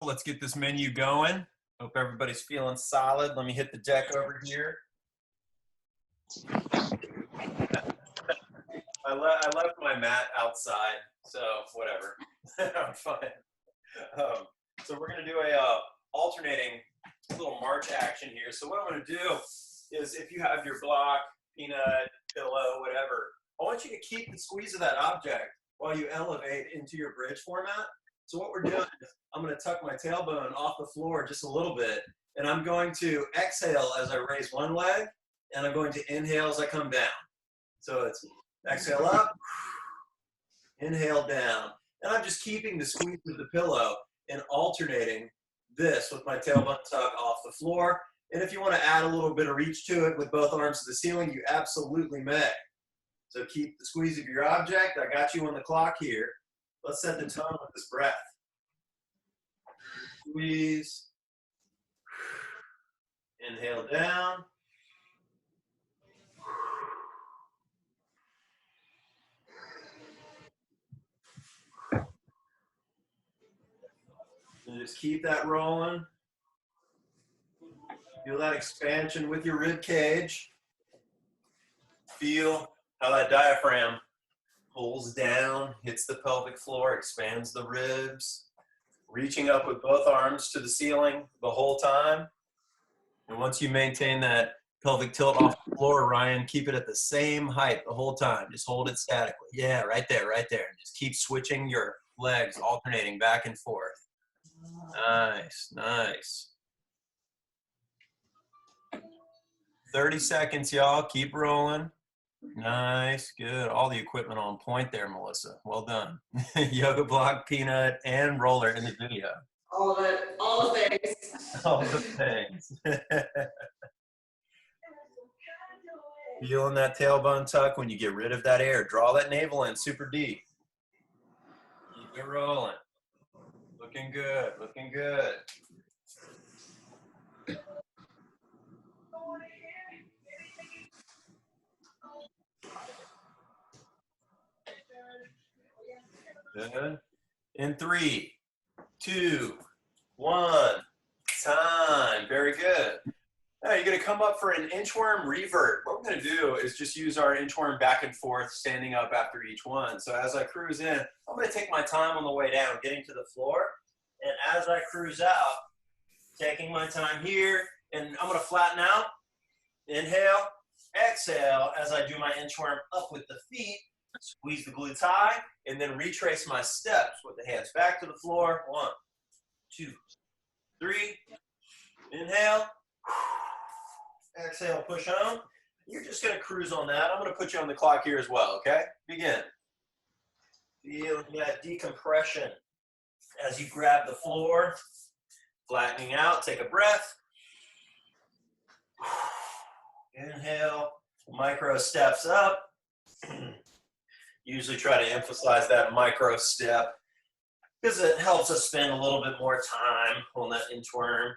Let's get this menu going. Hope everybody's feeling solid. Let me hit the deck over here. I left my mat outside, so whatever. I'm fine. So we're going to do a alternating little march action here. So what I'm going to do is, if you have your block, peanut, pillow, whatever, I want you to keep the squeeze of that object while you elevate into your bridge format. So what we're doing is I'm going to tuck my tailbone off the floor just a little bit, and I'm going to exhale as I raise one leg, and I'm going to inhale as I come down. So it's exhale up, inhale down. And I'm just keeping the squeeze of the pillow and alternating this with my tailbone tuck off the floor. And if you want to add a little bit of reach to it with both arms to the ceiling, you absolutely may. So keep the squeeze of your object. I got you on the clock here. Let's set the tone with this breath. Squeeze. Inhale down. And just keep that rolling. Feel that expansion with your rib cage. Feel how that diaphragm pulls down, hits the pelvic floor, expands the ribs. Reaching up with both arms to the ceiling the whole time. And once you maintain that pelvic tilt off the floor, Ryan, keep it at the same height the whole time. Just hold it statically. Yeah, right there, right there. Just keep switching your legs, alternating back and forth. Nice, nice. 30 seconds, y'all. Keep rolling. Nice, good. All the equipment on point there, Melissa. Well done. Yoga block, peanut, and roller in the video. All the things. All the things. Feeling that tailbone tuck when you get rid of that air. Draw that navel in super deep. Keep it rolling. Looking good, looking good. Good. In 3, 2, 1, time. Very good. Now you're going to come up for an inchworm revert. What we're going to do is just use our inchworm back and forth, standing up after each one. So as I cruise in, I'm going to take my time on the way down, getting to the floor. And as I cruise out, taking my time here, and I'm going to flatten out. Inhale, exhale as I do my inchworm up with the feet. Squeeze the glutes high, and then retrace my steps with the hands back to the floor. 1, 2, 3. Inhale. Exhale, push on. You're just going to cruise on that. I'm going to put you on the clock here as well, okay? Begin. Feel that decompression as you grab the floor. Flattening out, take a breath. Inhale, micro steps up. Usually try to emphasize that micro step because it helps us spend a little bit more time on that inchworm.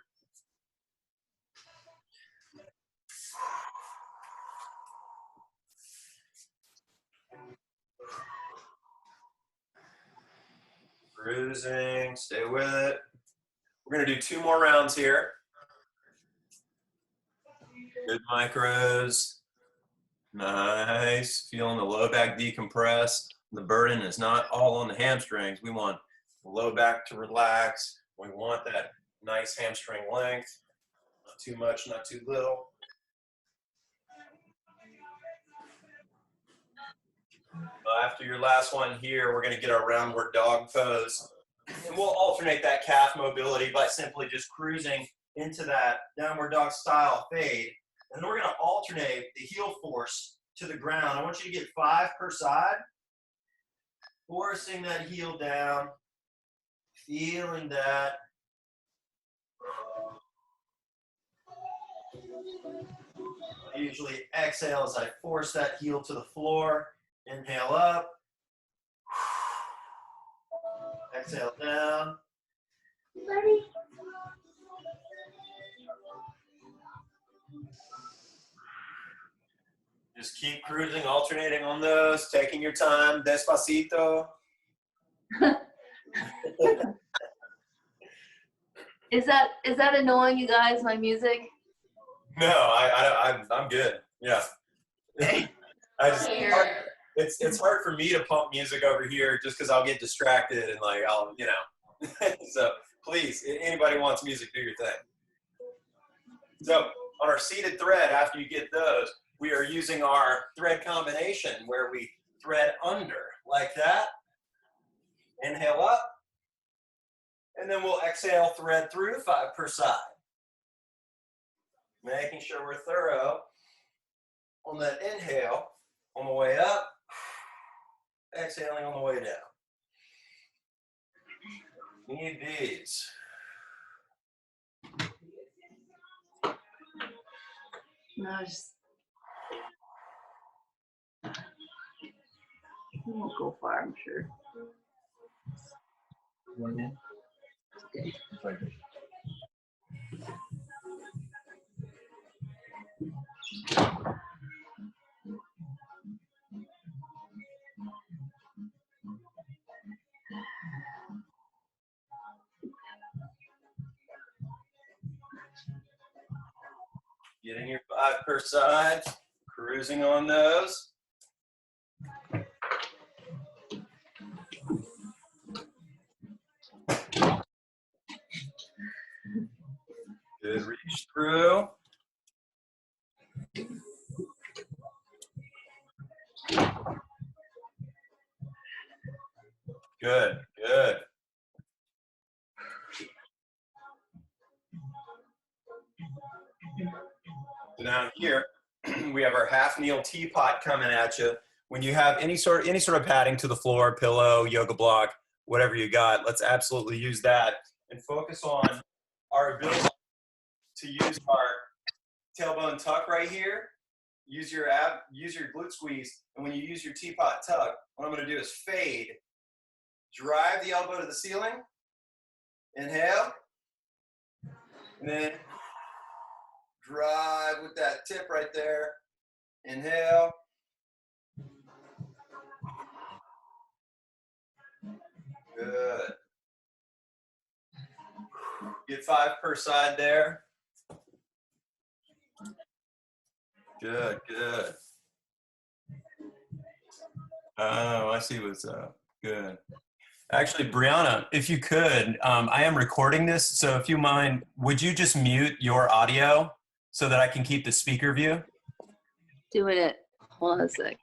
Cruising, stay with it. We're going to do 2 more rounds here. Good micros. Nice. Feeling the low back decompress. The burden is not all on the hamstrings. We want the low back to relax. We want that nice hamstring length. Not too much, not too little. After your last one here, we're going to get our roundward dog pose. And we'll alternate that calf mobility by simply just cruising into that downward dog style fade. And then we're going to alternate the heel force to the ground. I want you to get 5 per side. Forcing that heel down. Feeling that. I usually exhale as I force that heel to the floor. Inhale up. Exhale down. Just keep cruising, alternating on those, taking your time, despacito. Is that annoying, you guys? My music? No, I'm good. Yeah. I just Here. it's hard for me to pump music over here just because I'll get distracted and like I'll so please, anybody wants music, do your thing. So on our seated thread, after you get those, we are using our thread combination where we thread under like that. Inhale up, and then we'll exhale, thread through 5 per side. Making sure we're thorough on that inhale on the way up, exhaling on the way down. Need these. No, just it won't go far, I'm sure. Okay. Getting your 5 per side, cruising on those. Good reach through. Good, good. So down here, we have our half kneel teapot coming at you. When you have any sort of padding to the floor, pillow, yoga block, whatever you got, let's absolutely use that and focus on our ability to use our tailbone tuck right here. Use your glute squeeze, and when you use your teapot tuck, what I'm going to do is fade, drive the elbow to the ceiling, inhale, and then drive with that tip right there, inhale, good. Get 5 per side there. Good, good. Oh, I see what's up. Good. Actually, Brianna, if you could, I am recording this, so if you mind, would you just mute your audio so that I can keep the speaker view? Doing it. Hold on a sec.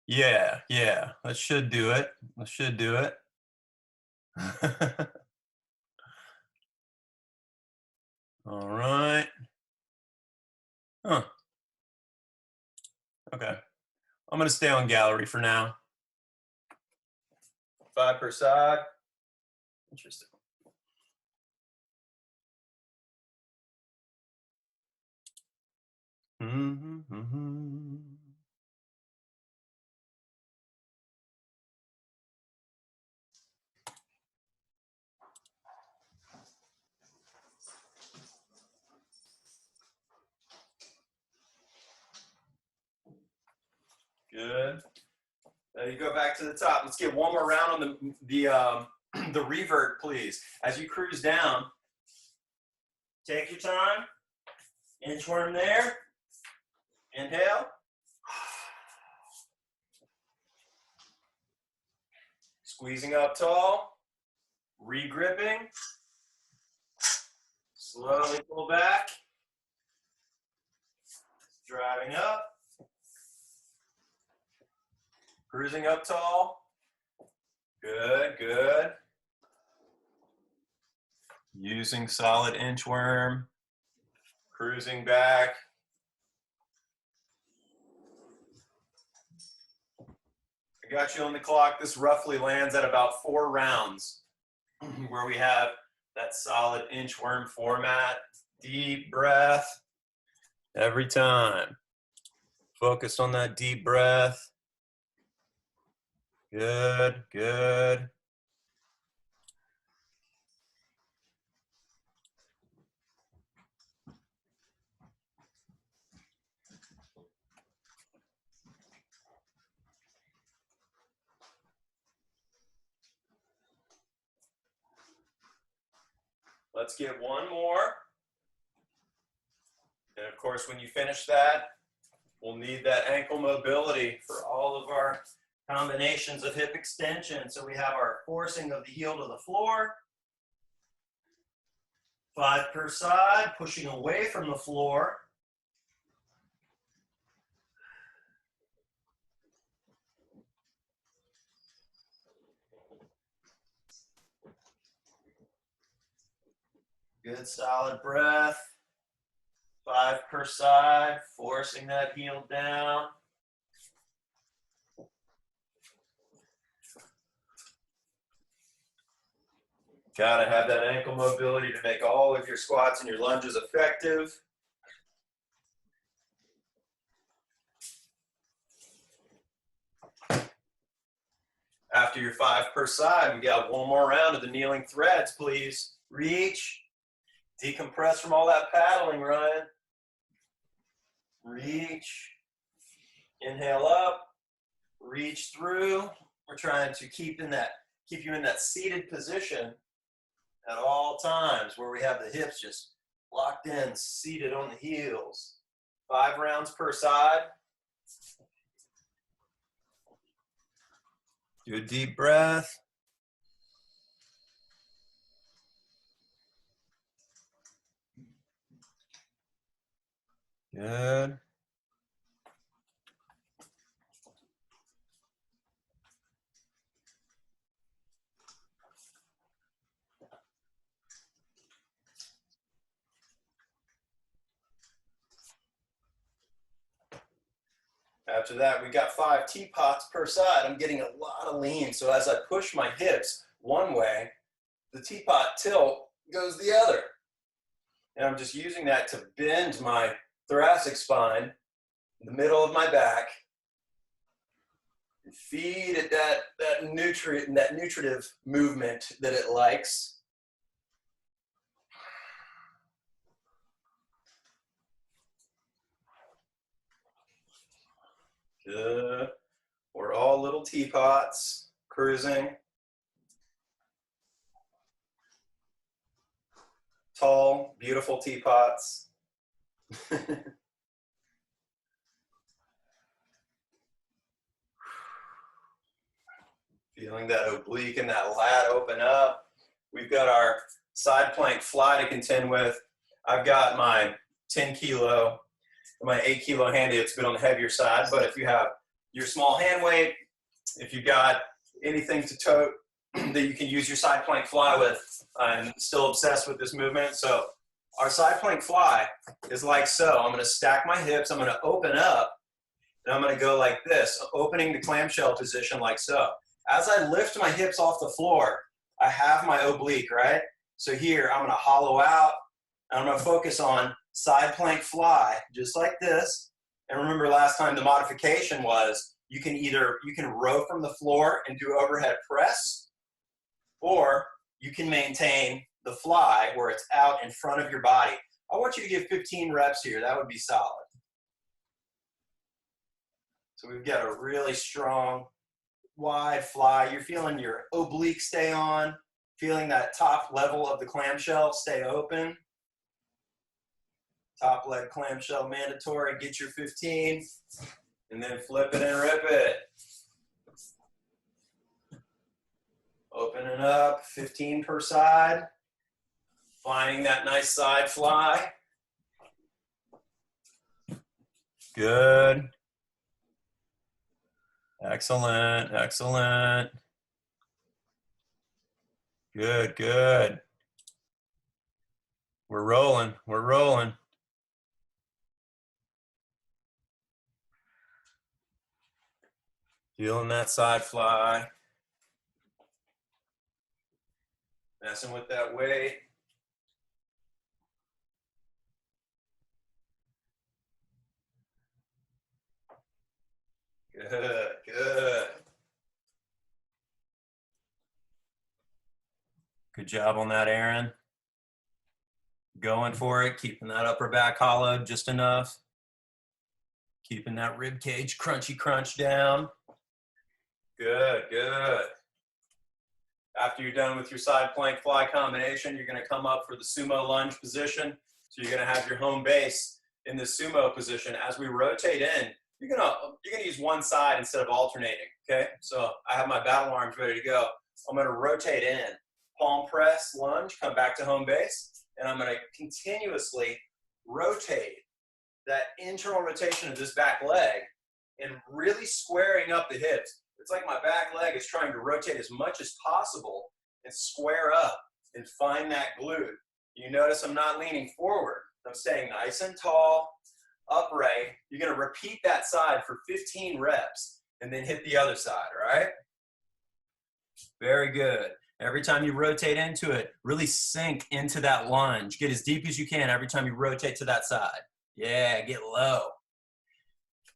Yeah, yeah. That should do it. That should do it. All right. Huh. Okay. I'm going to stay on gallery for now. 5 per side. Interesting. Good. Now you go back to the top. Let's get one more round on the revert, please. As you cruise down, take your time. Inchworm there. Inhale. Squeezing up tall. Regripping. Slowly pull back. Driving up. Cruising up tall. Good, good. Using solid inchworm. Cruising back. I got you on the clock. This roughly lands at about 4 rounds where we have that solid inchworm format. Deep breath every time. Focus on that deep breath. Good, good. Let's get one more. And of course, when you finish that, we'll need that ankle mobility for all of our combinations of hip extension. So we have our forcing of the heel to the floor. 5 per side, pushing away from the floor. Good solid breath. 5 per side, forcing that heel down. Gotta have that ankle mobility to make all of your squats and your lunges effective. After your 5 per side, we got one more round of the kneeling threads, please. Reach, decompress from all that paddling, Ryan. Reach, inhale up, reach through. We're trying to keep you in that seated position at all times where we have the hips just locked in, seated on the heels. 5 rounds per side. Do a deep breath. Good. After that, we got 5 teapots per side. I'm getting a lot of lean. So as I push my hips one way, the teapot tilt goes the other. And I'm just using that to bend my thoracic spine, the middle of my back, and feed it that nutritive movement that it likes. Good. We're all little teapots, cruising. Tall, beautiful teapots. Feeling that oblique and that lat open up. We've got our side plank fly to contend with. I've got my 10 kilo, my 8 kilo handy. It's a bit on the heavier side, but if you have your small hand weight, if you've got anything to tote that you can use your side plank fly with, I'm still obsessed with this movement. So our side plank fly is like so. I'm going to stack my hips. I'm going to open up, and I'm going to go like this, opening the clamshell position like so. As I lift my hips off the floor, I have my oblique, right? So here, I'm going to hollow out, and I'm going to focus on side plank fly, just like this. And remember last time the modification was you can row from the floor and do overhead press, or you can maintain the fly where it's out in front of your body. I want you to give 15 reps here. That would be solid. So we've got a really strong, wide fly. You're feeling your oblique stay on, feeling that top level of the clamshell stay open. Top leg clamshell mandatory. Get your 15, and then flip it and rip it. Opening up, 15 per side. Finding that nice side fly. Good. Excellent, excellent. Good, good. We're rolling, we're rolling. Feeling that side fly. Messing with that weight. Good, good. Good job on that, Aaron. Going for it, keeping that upper back hollowed just enough. Keeping that rib cage crunchy crunch down. Good, good. After you're done with your side plank fly combination, you're going to come up for the sumo lunge position. So you're going to have your home base in the sumo position. As we rotate in, you're going to use one side instead of alternating, okay? So I have my battle arms ready to go. I'm going to rotate in, palm press, lunge, come back to home base, and I'm going to continuously rotate that internal rotation of this back leg and really squaring up the hips. It's like my back leg is trying to rotate as much as possible and square up and find that glute. You notice I'm not leaning forward. I'm staying nice and tall, upright. You're going to repeat that side for 15 reps and then hit the other side, all right? Very good. Every time you rotate into it, really sink into that lunge. Get as deep as you can every time you rotate to that side. Yeah, get low.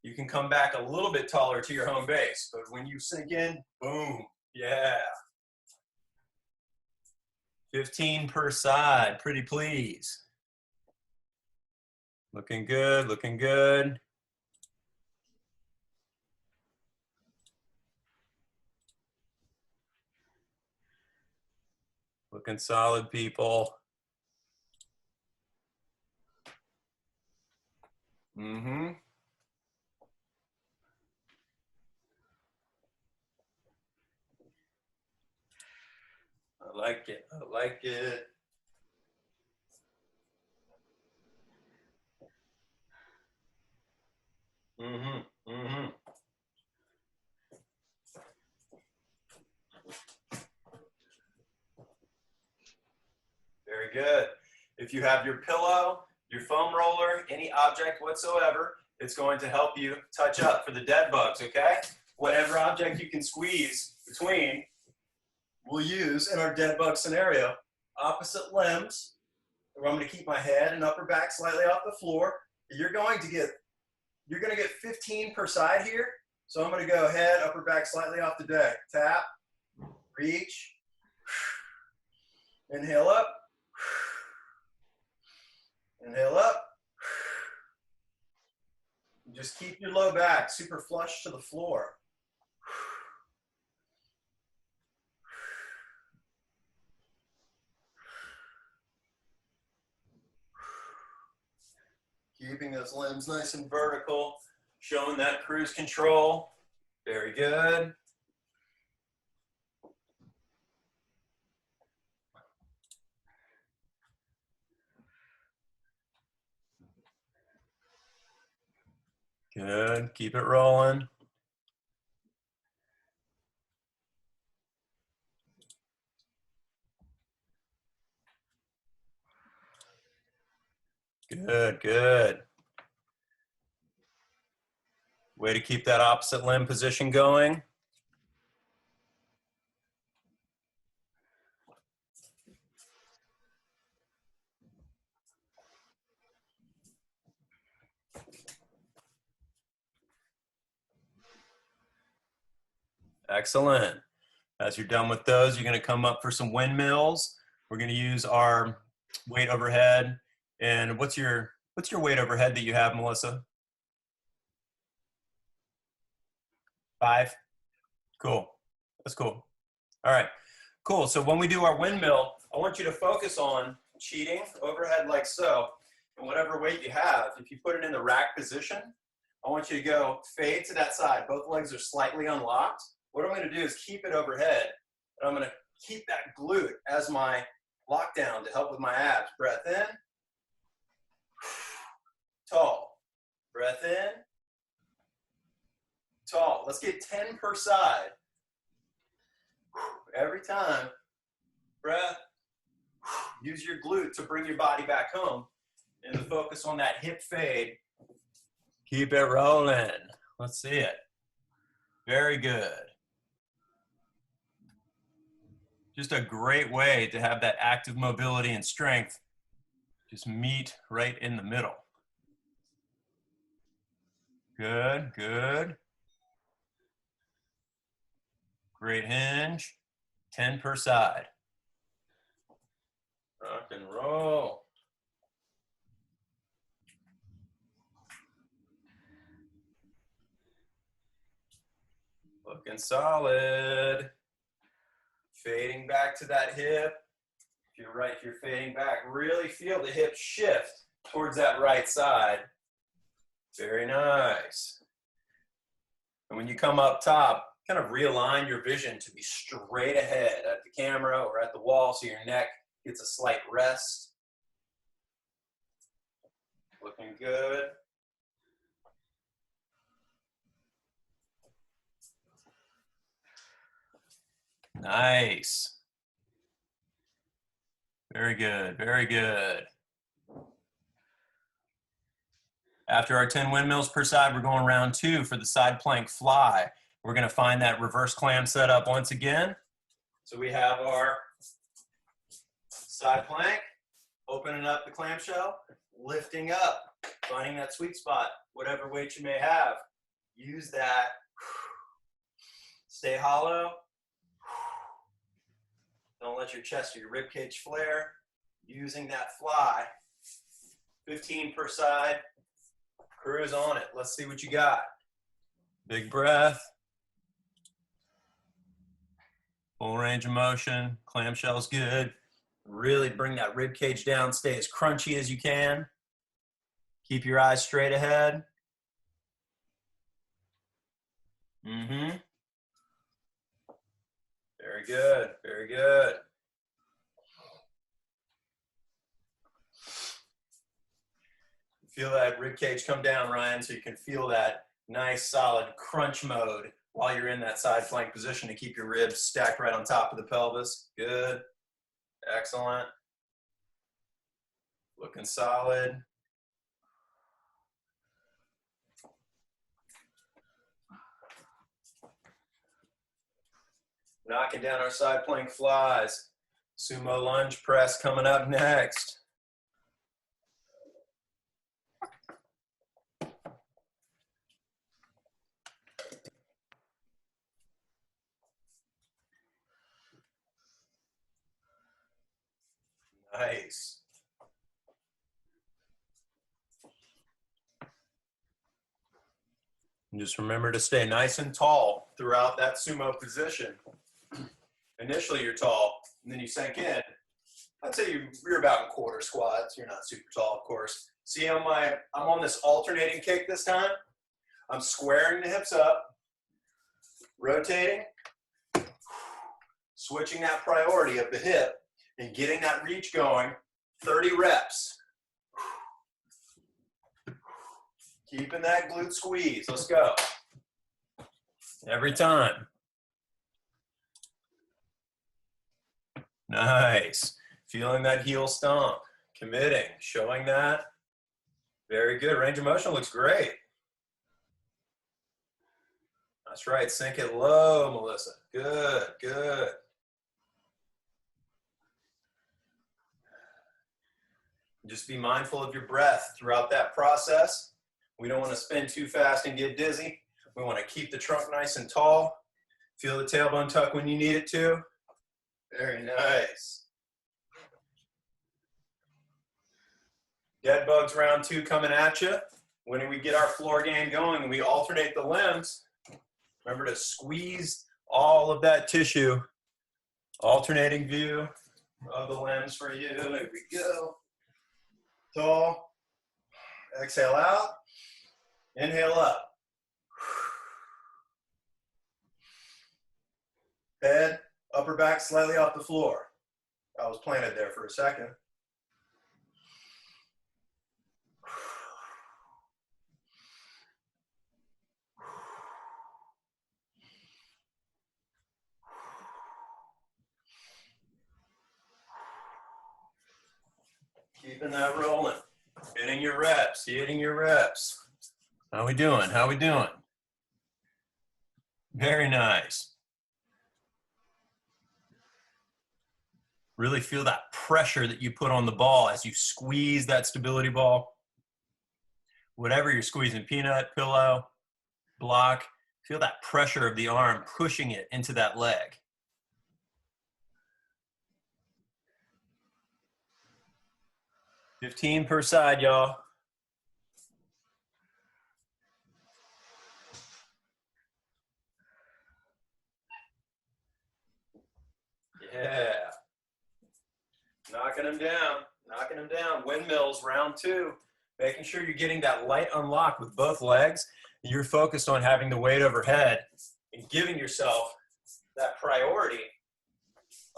You can come back a little bit taller to your home base, but when you sink in, boom, yeah. 15 per side, pretty please. Looking good, looking good. Looking solid, people. Mm-hmm. I like it. I like it. Mm-hmm. Mm-hmm. Very good. If you have your pillow, your foam roller, any object whatsoever, it's going to help you touch up for the dead bugs, okay? Whatever object you can squeeze between, we'll use in our dead bug scenario. Opposite limbs, where I'm going to keep my head and upper back slightly off the floor. You're going to get 15 per side here. So I'm going to go head, upper back slightly off the deck. Tap, reach, inhale up, inhale up. Just keep your low back super flush to the floor. Keeping those limbs nice and vertical, showing that cruise control. Very good. Good, keep it rolling. Good, good. Way to keep that opposite limb position going. Excellent. As you're done with those, you're going to come up for some windmills. We're going to use our weight overhead. And what's your weight overhead that you have, Melissa? 5? Cool. That's cool. All right. Cool. So when we do our windmill, I want you to focus on cheating overhead like so. And whatever weight you have, if you put it in the rack position, I want you to go fade to that side. Both legs are slightly unlocked. What I'm going to do is keep it overhead. And I'm going to keep that glute as my lockdown to help with my abs. Breath in. Tall. Breath in. Tall. Let's get 10 per side. Every time. Breath. Use your glute to bring your body back home. And to focus on that hip fade. Keep it rolling. Let's see it. Very good. Just a great way to have that active mobility and strength just meet right in the middle. Good, good. Great hinge. 10 per side. Rock and roll. Looking solid. Fading back to that hip. If you're right, if you're fading back, really feel the hip shift towards that right side. Very nice. And when you come up top, kind of realign your vision to be straight ahead at the camera or at the wall so your neck gets a slight rest. Looking good. Nice. Very good, very good. After our 10 windmills per side, we're going round 2 for the side plank fly. We're gonna find that reverse clam set up once again. So we have our side plank, opening up the clamshell, lifting up, finding that sweet spot, whatever weight you may have. Use that. Stay hollow. Don't let your chest or your rib cage flare. Using that fly. 15 per side. Cruise on it. Let's see what you got. Big breath. Full range of motion. Clamshell's good. Really bring that rib cage down. Stay as crunchy as you can. Keep your eyes straight ahead. Mm-hmm. Very good, very good. Feel that rib cage come down, Ryan, so you can feel that nice solid crunch mode while you're in that side plank position to keep your ribs stacked right on top of the pelvis. Good, excellent. Looking solid. Knocking down our side plank flies. Sumo lunge press coming up next. Nice. And just remember to stay nice and tall throughout that sumo position. Initially you're tall, and then you sink in. I'd say you're about in quarter squats. You're not super tall, of course. See, I'm on this alternating kick this time. I'm squaring the hips up, rotating, switching that priority of the hip, and getting that reach going. 30 reps. Keeping that glute squeeze. Let's go. Every time. Nice. Feeling that heel stomp. Committing. Showing that. Very good. Range of motion looks great. That's right. Sink it low, Melissa. Good, good. Just be mindful of your breath throughout that process. We don't want to spin too fast and get dizzy. We want to keep the trunk nice and tall. Feel the tailbone tuck when you need it to. Very nice. Dead bugs round 2 coming at you. When we get our floor game going and we alternate the limbs, remember to squeeze all of that tissue. Alternating view of the limbs for you. There we go. Tall. Exhale out. Inhale up. Head, upper back slightly off the floor. I was planted there for a second. Keeping that rolling. Hitting your reps, hitting your reps. How we doing? How we doing? Very nice. Really feel that pressure that you put on the ball as you squeeze that stability ball. Whatever you're squeezing, peanut, pillow, block, feel that pressure of the arm pushing it into that leg. $15 per side, y'all. Knocking them down, knocking them down. Windmills, round 2. Making sure you're getting that light unlock with both legs. You're focused on having the weight overhead and giving yourself that priority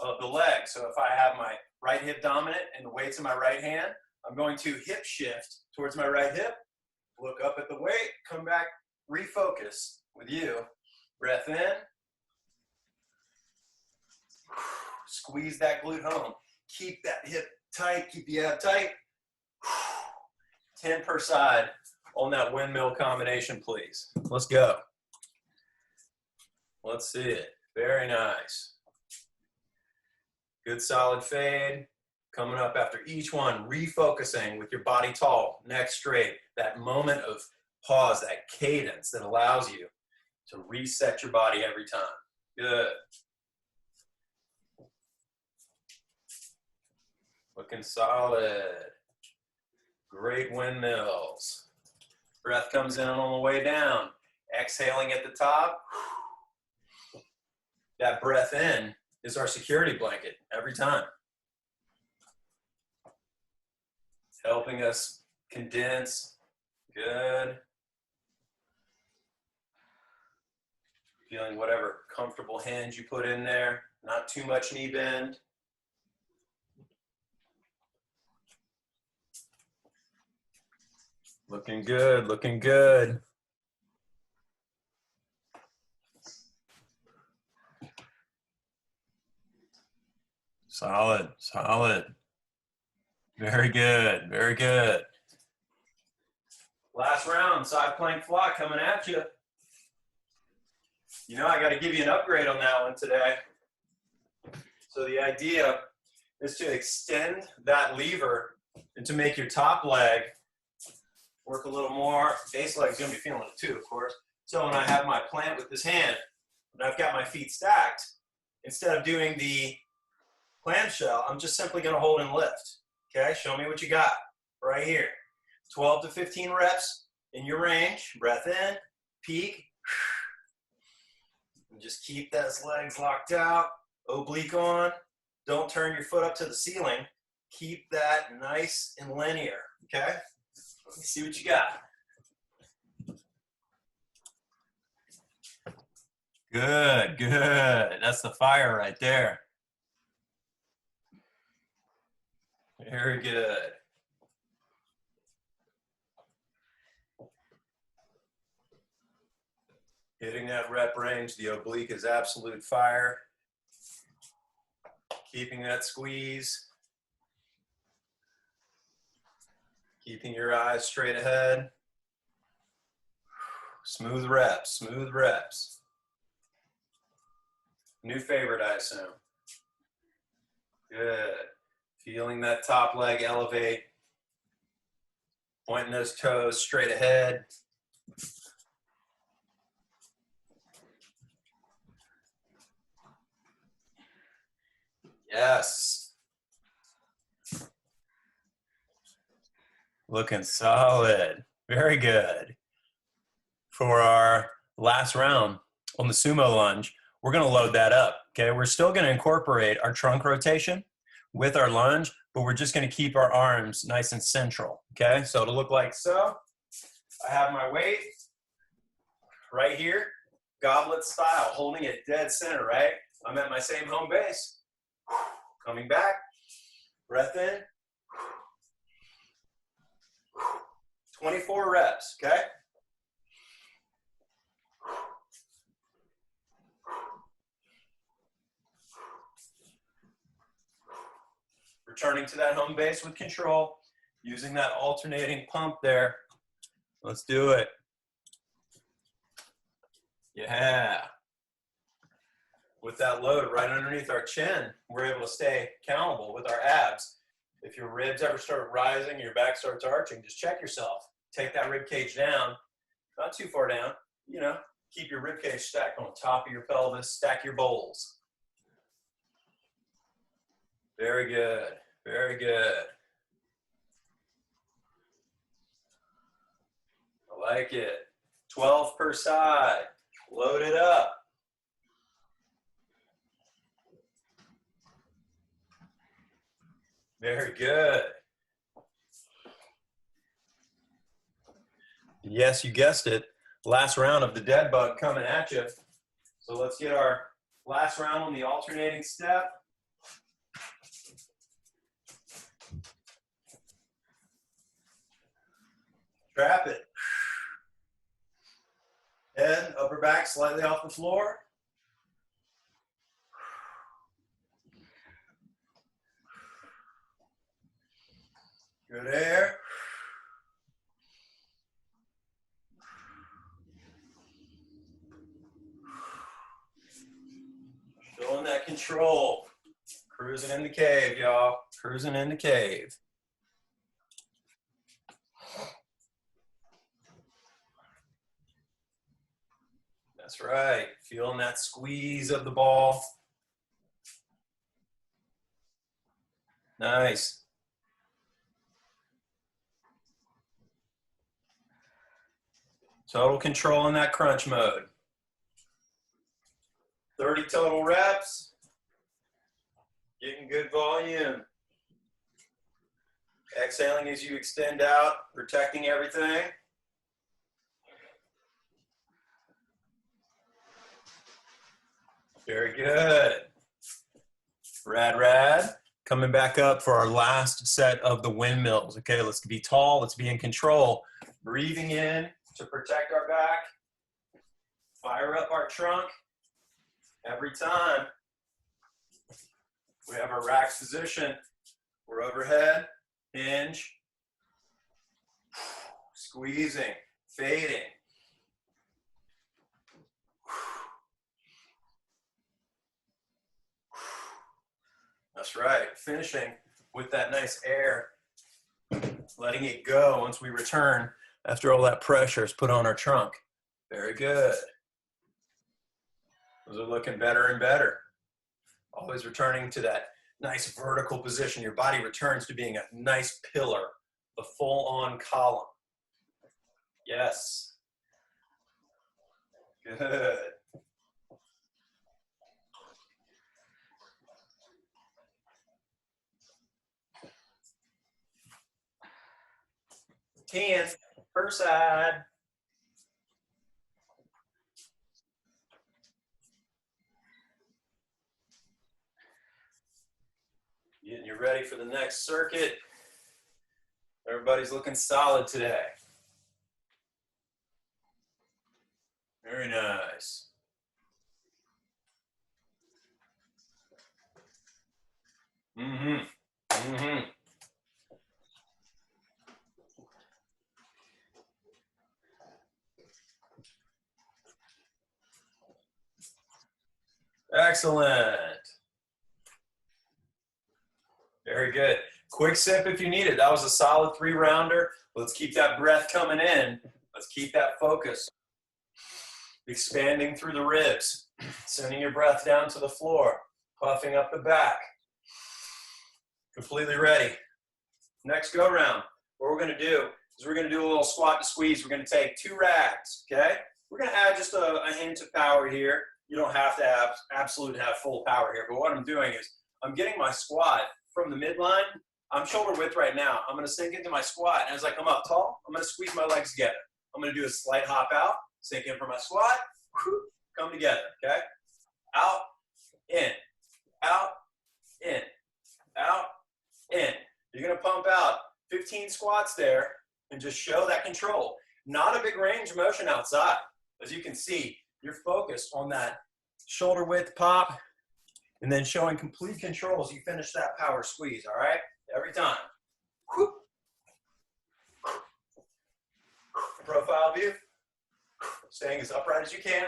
of the leg. So if I have my right hip dominant and the weight's in my right hand, I'm going to hip shift towards my right hip, look up at the weight, come back, refocus with you. Breath in. Squeeze that glute home. Keep that hip tight, keep the ab tight. 10 per side on that windmill combination, please. Let's go. Let's see it. Very nice. Good solid fade. Coming up after each one, refocusing with your body tall, neck straight. That moment of pause, that cadence that allows you to reset your body every time. Good. Looking solid. Great windmills. Breath comes in on the way down. Exhaling at the top. That breath in is our security blanket every time. Helping us condense. Good. Feeling whatever comfortable hinge you put in there. Not too much knee bend. Looking good, looking good. Solid, solid. Very good, very good. Last round, side plank fly coming at you. You know, I got to give you an upgrade on that one today. So the idea is to extend that lever and to make your top leg work a little more. Base leg's gonna be feeling it too, of course. So when I have my plant with this hand, and I've got my feet stacked, instead of doing the clamshell, I'm just simply gonna hold and lift. Okay, show me what you got right here. 12 to 15 reps in your range. Breath in, peak. And just keep those legs locked out, oblique on. Don't turn your foot up to the ceiling. Keep that nice and linear, okay? Let me see what you got. Good, good. That's the fire right there. Very good. Hitting that rep range, the oblique is absolute fire. Keeping that squeeze. Keeping your eyes straight ahead. Smooth reps, smooth reps. New favorite, I assume. Good. Feeling that top leg elevate. Pointing those toes straight ahead. Yes. Looking solid. Very good. For our last round on the sumo lunge, we're going to load that up. Okay, we're still going to incorporate our trunk rotation with our lunge, but we're just going to keep our arms nice and central. Okay, so it'll look like so. I have my weight right here, goblet style, holding it dead center, right? I'm at my same home base. Coming back, breath in. 24 reps, okay? Returning to that home base with control, using that alternating pump there. Let's do it. Yeah. With that load right underneath our chin, we're able to stay accountable with our abs. If your ribs ever start rising, your back starts arching, just check yourself. Take that rib cage down, not too far down, you know, keep your rib cage stacked on top of your pelvis, stack your bowls. Very good, very good. I like it. 12 per side, load it up. Very good. Yes, you guessed it. Last round of the dead bug coming at you. So let's get our last round on the alternating step. Trap it. Head, upper back slightly off the floor. Good air. Showing that control. Cruising in the cave, y'all. Cruising in the cave. That's right. Feeling that squeeze of the ball. Nice. Total control in that crunch mode. 30 total reps. Getting good volume. Exhaling as you extend out, protecting everything. Very good. Rad, rad. Coming back up for our last set of the windmills. Okay, let's be tall, let's be in control. Breathing in to protect our back. Fire up our trunk. Every time we have our rack position, we're overhead, hinge, squeezing, fading. That's right, finishing with that nice air, letting it go once we return after all that pressure is put on our trunk. Very good. Those are looking better and better. Always returning to that nice vertical position. Your body returns to being a nice pillar, the full-on column. Yes. Good. Ten per side. Getting you ready for the next circuit. Everybody's looking solid today. Very nice. Excellent. Very good. Quick sip if you need it. That was a solid 3-rounder. Let's keep that breath coming in. Let's keep that focus. Expanding through the ribs. Sending your breath down to the floor. Puffing up the back. Completely ready. Next go round. What we're going to do is we're going to do a little squat to squeeze. We're going to take 2 rags, okay? We're going to add just a hint of power here. You don't have to have full power here, but what I'm doing is I'm getting my squat from the midline. I'm shoulder width right now. I'm going to sink into my squat, and as I come up tall, I'm going to squeeze my legs together. I'm going to do a slight hop out, sink in for my squat, come together, okay? Out, in, out, in, out, in. You're going to pump out 15 squats there and just show that control. Not a big range of motion outside. As you can see, you're focused on that shoulder width pop and then showing complete control as you finish that power squeeze, all right? Every time. Profile view. Staying as upright as you can.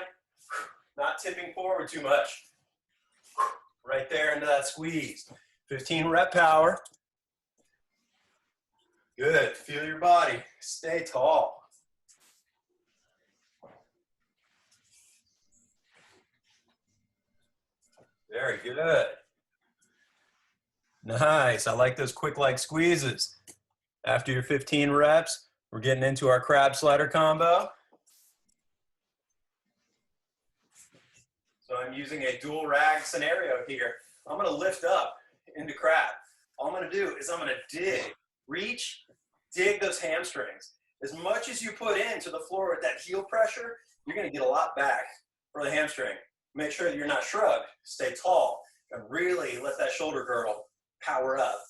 Not tipping forward too much. Right there into that squeeze. 15 rep power. Good. Feel your body. Stay tall. Very good. Nice. I like those quick leg squeezes. After your 15 reps, we're getting into our crab slider combo. So I'm using a dual rag scenario here. I'm going to lift up into crab. all I'm gonna do is I'm gonna dig, reach, dig those hamstrings. As much as you put into the floor with that heel pressure, you're gonna get a lot back for the hamstring. Make sure that you're not shrugged, stay tall, and really let that shoulder girdle power up.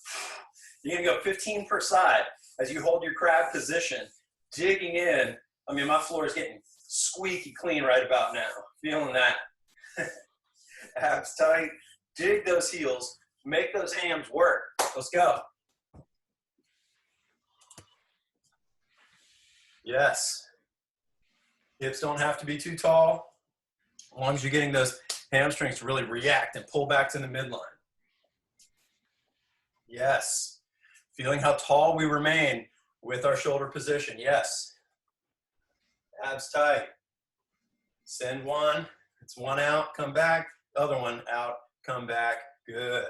You're gonna go 15 per side as you hold your crab position, digging in. I mean, my floor is getting squeaky clean right about now. Feeling that. Abs tight, dig those heels, make those hams work. Let's go. Yes. Hips don't have to be too tall, as long as you're getting those hamstrings to really react and pull back to the midline. Yes. Feeling how tall we remain with our shoulder position. Yes. Abs tight. Send one. It's one out, come back. Other one out, come back. Good.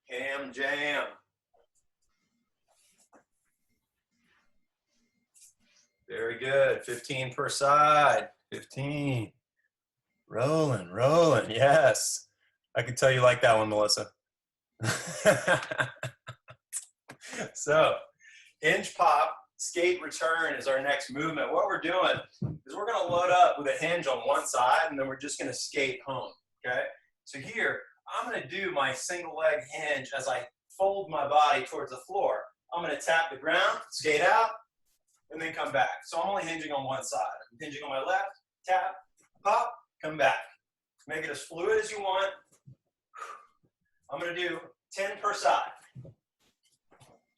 Ham jam. Very good. 15 per side. 15. Rolling, rolling. Yes. I can tell you like that one, Melissa. So, hinge pop, skate return is our next movement. What we're doing is we're going to load up with a hinge on one side, and then we're just going to skate home, okay? So here, I'm going to do my single leg hinge as I fold my body towards the floor. I'm going to tap the ground, skate out, and then come back. So I'm only hinging on one side. I'm hinging on my left, tap, pop, come back. Make it as fluid as you want. I'm going to do 10 per side.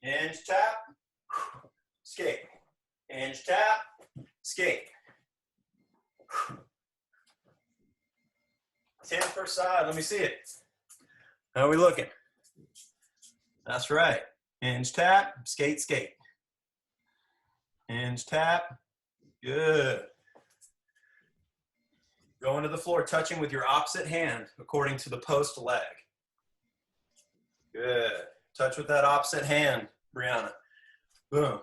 Hinge, tap, skate. Hinge, tap, skate. 10 per side. Let me see it. How are we looking? That's right. Hinge, tap, skate, skate. Hinge, tap. Good. Going to the floor, touching with your opposite hand according to the post leg. Good. Touch with that opposite hand, Brianna. Boom.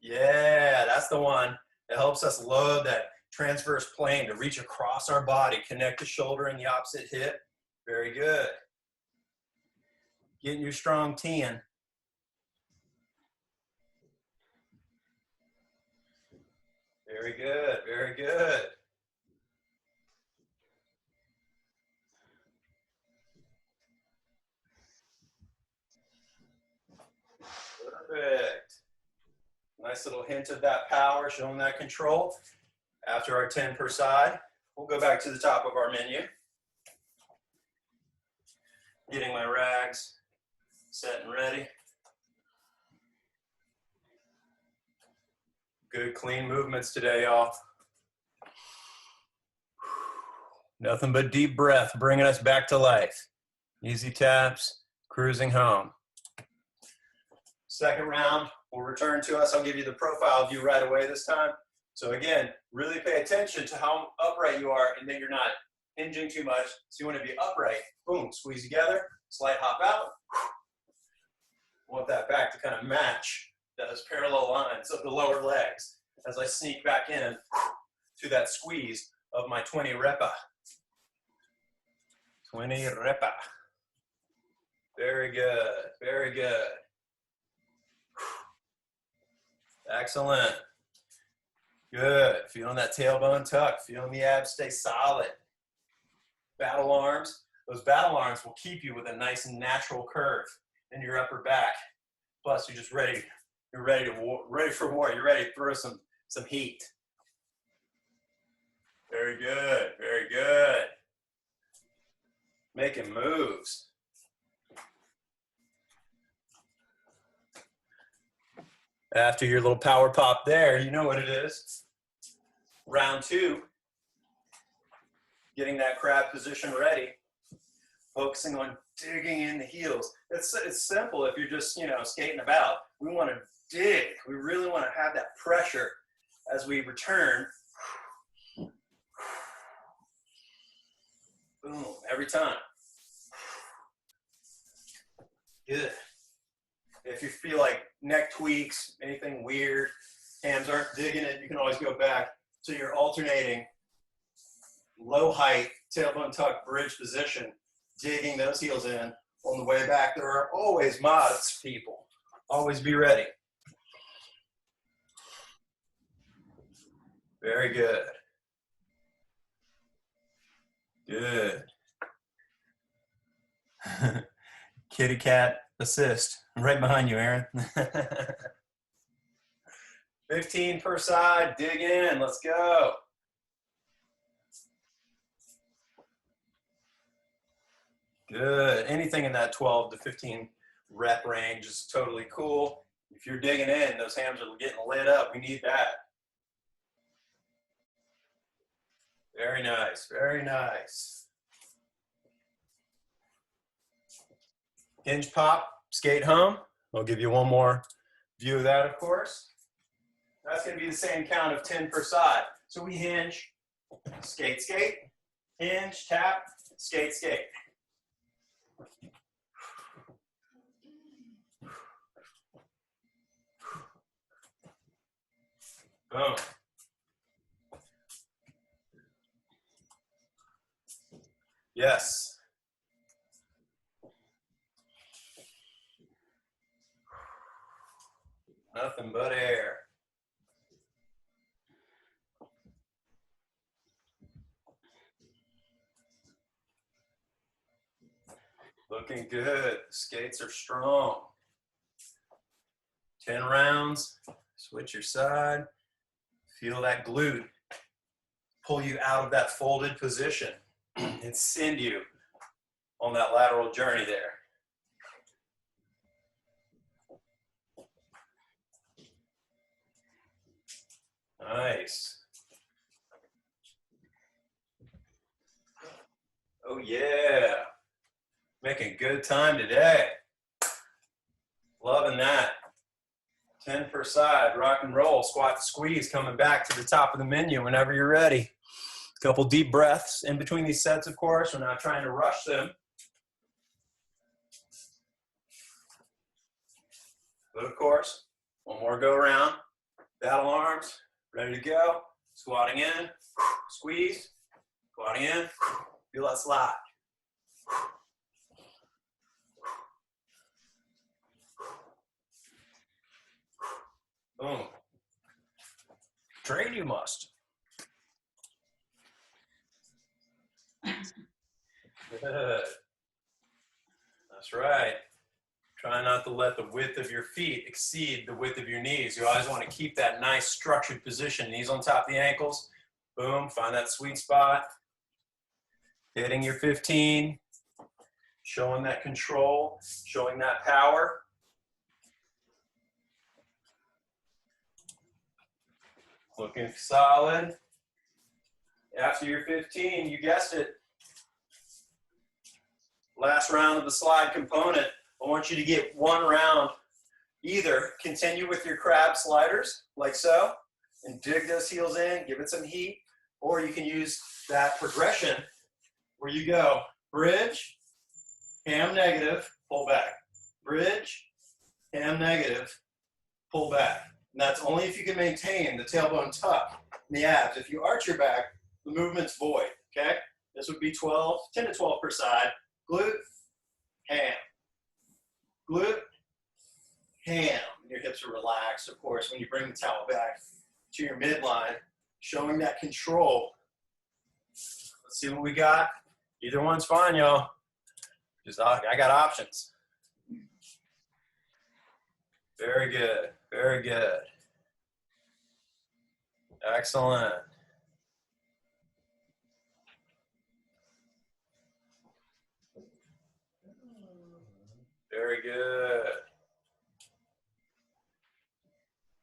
Yeah, that's the one that helps us load that transverse plane to reach across our body, connect the shoulder and the opposite hip. Very good. Getting your strong T in. Very good, very good. Perfect. Nice little hint of that power, showing that control. After our 10 per side, we'll go back to the top of our menu. Getting my rags set and ready. Good clean movements today, y'all. Nothing but deep breath, bringing us back to life. Easy taps, cruising home. Second round will return to us. I'll give you the profile view right away this time. So again, really pay attention to how upright you are and then you're not hinging too much. So you want to be upright. Boom, squeeze together, slight hop out. Want that back to kind of match those parallel lines of the lower legs as I sneak back in to that squeeze of my 20 repa. 20 repa. Very good, very good. Excellent. Good. Feeling that tailbone tuck. Feeling the abs stay solid. Battle arms. Those battle arms will keep you with a nice and natural curve in your upper back. Plus, you're just ready. You're ready for war. You're ready to throw some heat. Very good. Very good. Making moves. After your little power pop there, you know what it is. Round two, getting that crab position ready, focusing on digging in the heels. It's simple if you're just, skating about. We want to dig. We really want to have that pressure as we return. Boom, every time. Good. If you feel like neck tweaks, anything weird, hands aren't digging it, you can always go back to your alternating low height tailbone tuck bridge position digging those heels in. On the way back, there are always mods, people. Always be ready. Very good. Good. Kitty cat assist. Right behind you, Aaron. 15 per side. Dig in. Let's go. Good. Anything in that 12 to 15 rep range is totally cool. If you're digging in, those hams are getting lit up. We need that. Very nice. Very nice. Hinge pop, skate home. I'll give you one more view of that, of course. That's going to be the same count of 10 per side. So we hinge, skate, skate, hinge, tap, skate, skate. Boom. Yes. Nothing but air. Looking good. Skates are strong. 10 rounds. Switch your side. Feel that glute pull you out of that folded position and send you on that lateral journey there. Nice. Oh yeah. Making good time today. Loving that. 10 per side, rock and roll, squat to squeeze, coming back to the top of the menu whenever you're ready. A couple deep breaths in between these sets, of course. We're not trying to rush them. But of course, one more go around. Battle arms, ready to go. Squatting in, squeeze, squatting in, feel that slide. Boom. Train you must. Good. That's right. Try not to let the width of your feet exceed the width of your knees. You always want to keep that nice structured position. Knees on top of the ankles. Boom. Find that sweet spot. Hitting your 15. Showing that control. Showing that power. Looking solid. After your 15, you guessed it. Last round of the slide component. I want you to get one round. Either continue with your crab sliders, like so, and dig those heels in, give it some heat, or you can use that progression where you go bridge, ham negative, pull back. Bridge, ham negative, pull back. And that's only if you can maintain the tailbone tuck in the abs. If you arch your back, the movement's void, okay? This would be 10 to 12 per side. Glute, ham. Glute, ham. Your hips are relaxed, of course, when you bring the towel back to your midline, showing that control. Let's see what we got. Either one's fine, y'all. Just, I got options. Very good. Very good. Excellent. Very good.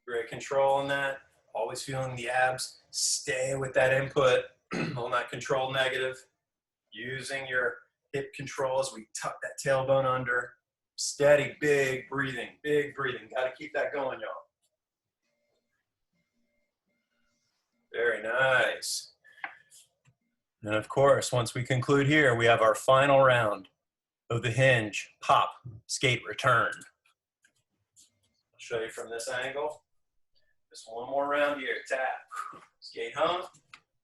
Great control in that. Always feeling the abs. Stay with that input on that control negative. Using your hip control as we tuck that tailbone under. Steady, big breathing, big breathing. Got to keep that going, y'all. Very nice. And of course, once we conclude here, we have our final round of the hinge, pop, skate, return. I'll show you from this angle. Just one more round here. Tap, skate home,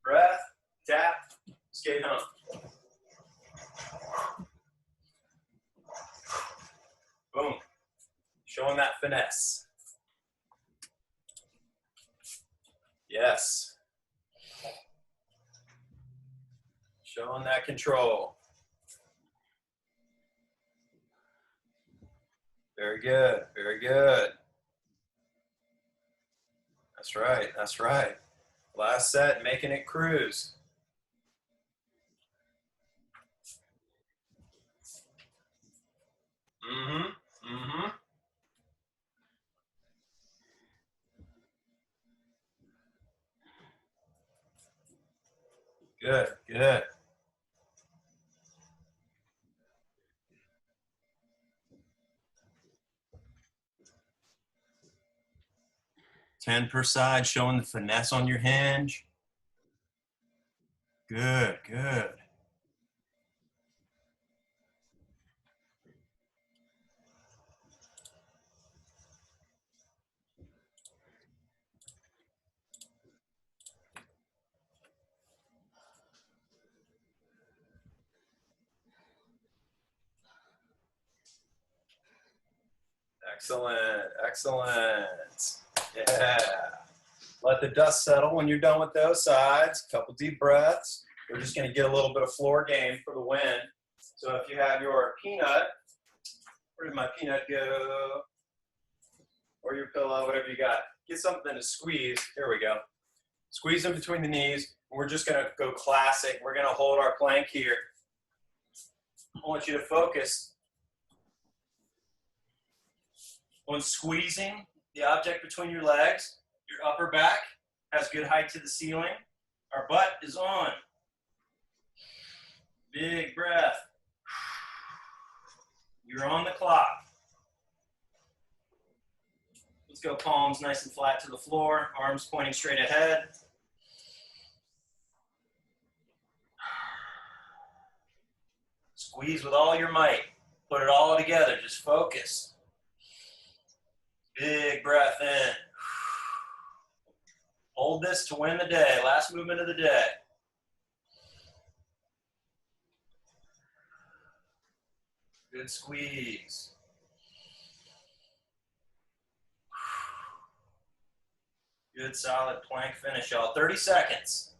breath, tap, skate home. Showing that finesse. Yes. Showing that control. Very good, very good. That's right, that's right. Last set, making it cruise. Mm-hmm, mm-hmm. Good, good. 10 per side, showing the finesse on your hinge. Good, good. Excellent, excellent. Yeah. Let the dust settle when you're done with those sides. Couple deep breaths. We're just going to get a little bit of floor game for the win. So if you have your peanut, where did my peanut go? Or your pillow, whatever you got. Get something to squeeze. Here we go. Squeeze in between the knees. We're just going to go classic. We're going to hold our plank here. I want you to focus on squeezing the object between your legs. Your upper back has good height to the ceiling. Our butt is on. Big breath. You're on the clock. Let's go palms nice and flat to the floor, arms pointing straight ahead. Squeeze with all your might. Put it all together, just focus. Big breath in. Hold this to win the day, last movement of the day. Good squeeze. Good solid plank finish, y'all. 30 seconds.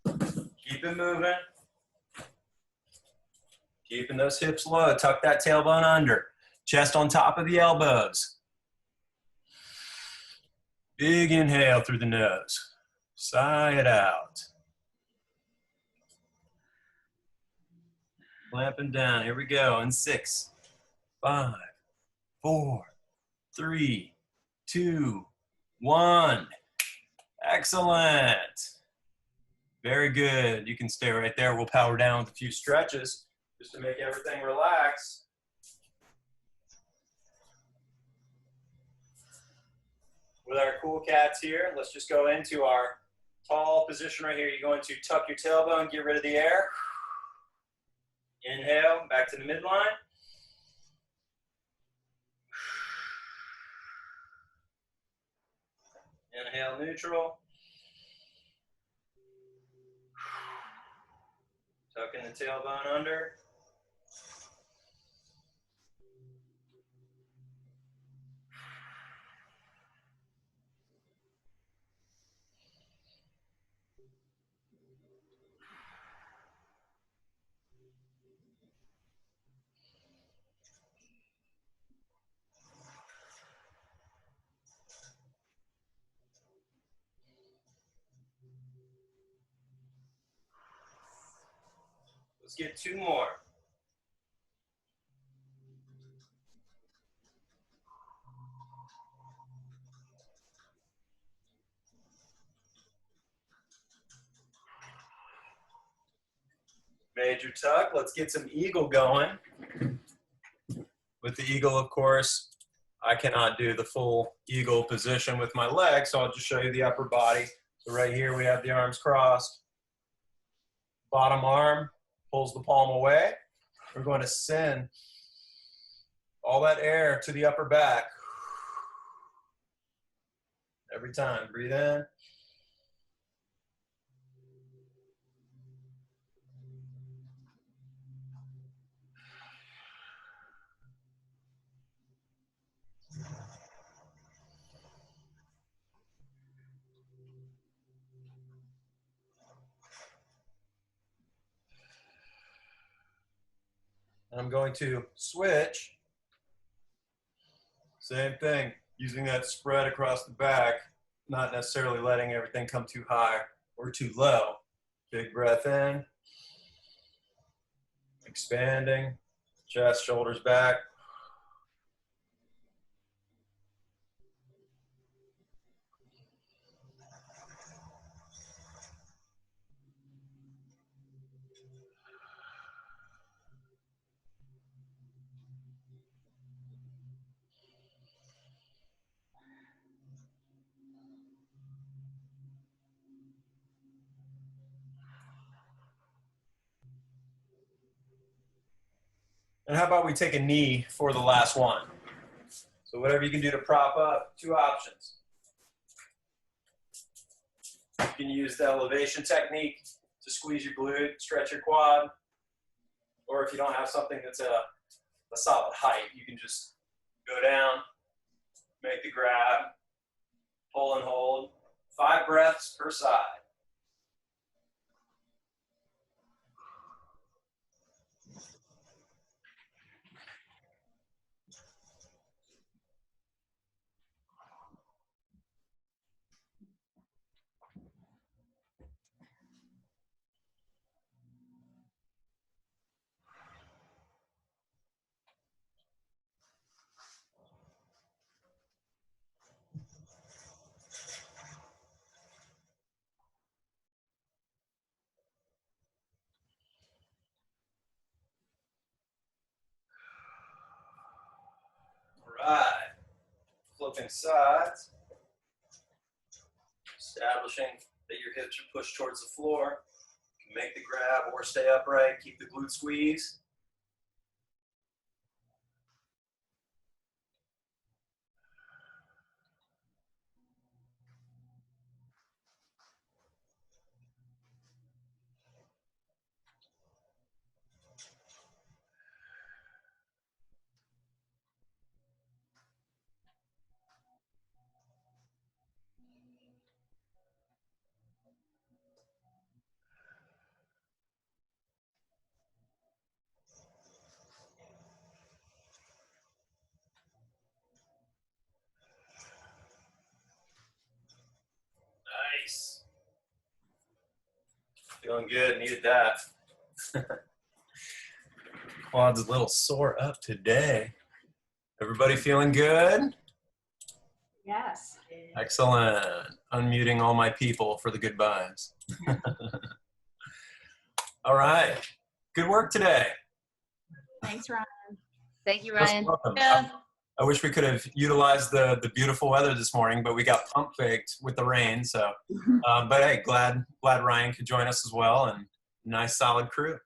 Keep it moving. Keeping those hips low. Tuck that tailbone under. Chest on top of the elbows. Big inhale through the nose. Sigh it out. Clamping down. Here we go. In 6, 5, 4, 3, 2, 1. Excellent. Very good. You can stay right there. We'll power down with a few stretches just to make everything relax. With our cool cats here, let's just go into our tall position right here. You're going to tuck your tailbone, get rid of the air. Inhale, back to the midline. Inhale, neutral. Tucking the tailbone under. Let's get 2 more. Major tuck. Let's get some eagle going. With the eagle, of course, I cannot do the full eagle position with my legs, so I'll just show you the upper body. So right here we have the arms crossed. Bottom arm pulls the palm away. We're going to send all that air to the upper back. Every time, breathe in. And I'm going to switch. Same thing, using that spread across the back, not necessarily letting everything come too high or too low. Big breath in, expanding, chest, shoulders back. And how about we take a knee for the last one? So whatever you can do to prop up, 2 options. You can use the elevation technique to squeeze your glute, stretch your quad. Or if you don't have something that's a solid height, you can just go down, make the grab, pull and hold. 5 breaths per side. All right, flipping sides, establishing that your hips are pushed towards the floor. You can make the grab or stay upright, keep the glute squeeze. Nice. Feeling good, needed that. Quad's a little sore up today. Everybody feeling good? Yes. Excellent. Unmuting all my people for the good vibes. All right. Good work today. Thanks, Ryan. Thank you, You're Ryan. welcome. Yeah. I wish we could have utilized the beautiful weather this morning, but we got pump faked with the rain. So, but hey, glad Ryan could join us as well, and nice solid crew.